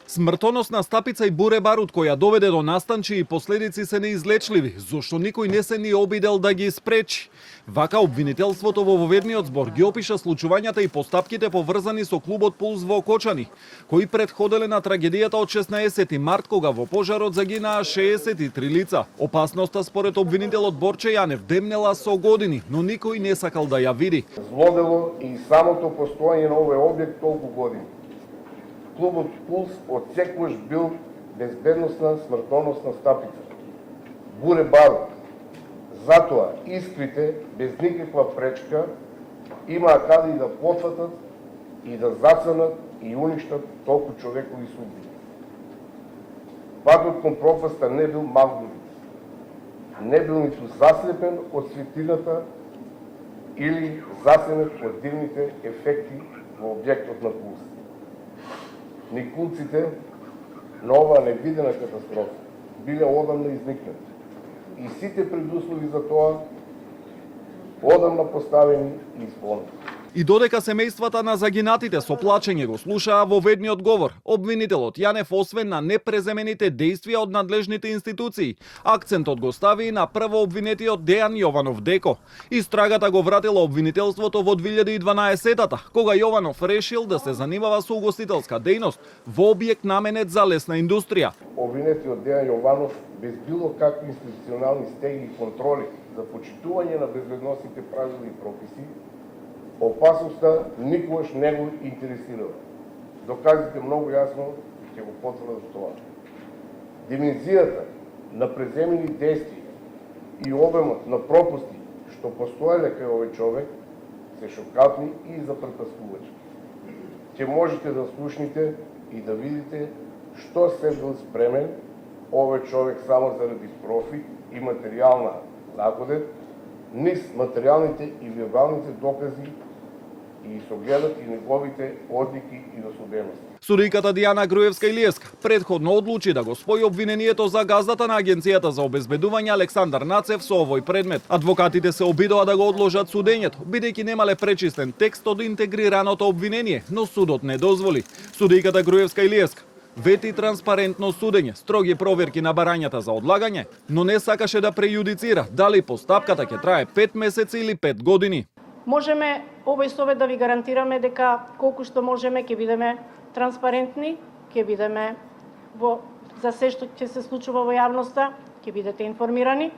Смртоносна стапица и буре барут која доведе до настанчи и последици се неизлечливи, зошто никој не се ни обидел да ги спречи. Вака обвинителството во воведниот збор ги опиша случувањата и постапките поврзани со клубот Пулс во Окочани, кои предходеле на трагедијата од 16 март кога во пожарот загинаа 63 лица. Опасноста според обвинителот Борче Јанев демнела со години, но никој не сакал да ја види. Злодело и самото постојање на овој објект толку години. Клубот Пулс од секогаш бил безбедносна смртоносна стапица. Буре барут. Затоа искрите без никаква пречка имаа каде и да потфатат и да зацрнат и уништат толку човекови судби. Патот кон пропаста не бил мавгулиц. Не бил ниту заслепен од светлината или засенет од дивните ефекти во објектот на Пулс. Никулците на оваа невидена катастрофа биле одамна изникнати и сите предуслови за тоа одамна поставени и исполнети. И додека семејствата на загинатите со плачење го слушаа воведниот говор, обвинителот Јанев освен на непреземените действија од надлежните институции, акцентот го стави на прво обвинетиот Дејан Јованов Деко. Истрагата го вратила обвинителството во 2012-та, кога Јованов решил да се занимава со угостителска дејност во објект наменет за лесна индустрија. Обвинетиот Дејан Јованов без било какви институционални стеги и контроли за почитување на безбедносните правила и прописи, опасноста никогаш не го интересирала. Доказите многу јасно ќе го потврдат тоа. Димензијата на преземени действија и обемот на пропусти што постоеле кај овој човек се шокантни и запретпаствувачки. Ќе можете да слушнете и да видите што се бил спремен овој човек само заради профит и материјална нагодет, низ материјалните и вербалните докази и согледат и неговите одлики и досудености. Судијката Дијана Груевска-Илиевска предходно одлучи да го спои обвинението за газдата на Агенцијата за обезбедување Александар Нацев со овој предмет. Адвокатите се обидоа да го одложат судењето, бидејќи немале пречистен текст од интегрираното обвинение, но судот не дозволи. Судијката Груевска-Илиевска вети транспарентно судење, строги проверки на барањата за одлагање, но не сакаше да прејудицира дали постапката ќе трае 5 месеци или 5 години. Можеме овој совет да ви гарантираме дека колку што можеме ќе бидеме транспарентни, ќе бидеме за се што ќе се случува во јавноста, ќе бидете информирани,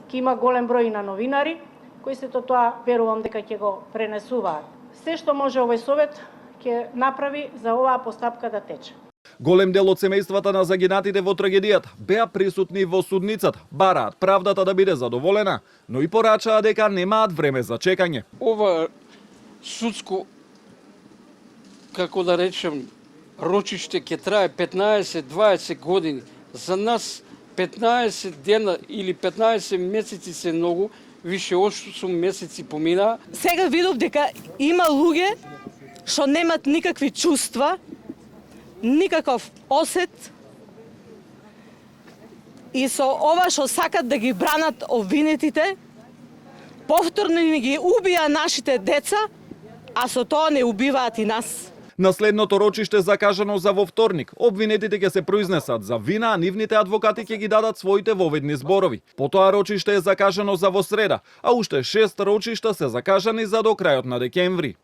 ќе има голем број на новинари кои сето тоа верувам дека ќе го пренесуваат. Се што може овој совет ќе направи за оваа постапка да тече. Голем дел од семејствата на загинатите во трагедијата беа присутни во судницата, бараат правдата да биде задоволена, но и порачаа дека немаат време за чекање. Ова судско, како да речем, рочиште ќе трае 15-20 години. За нас 15 дена или 15 месеци се многу, више 8 месеци поминаа. Сега видов дека има луѓе што немат никакви чувства, никаков осет и со ова што сакат да ги бранат обвинетите, повторно ни ги убија нашите деца, а со тоа не убиваат и нас. На следното рочиште закажано за во вторник, обвинетите ќе се произнесат за вина, а нивните адвокати ќе ги дадат своите воведни зборови. Потоа рочиште е закажано за во среда, а уште 6 рочишта се закажани за до крајот на декември.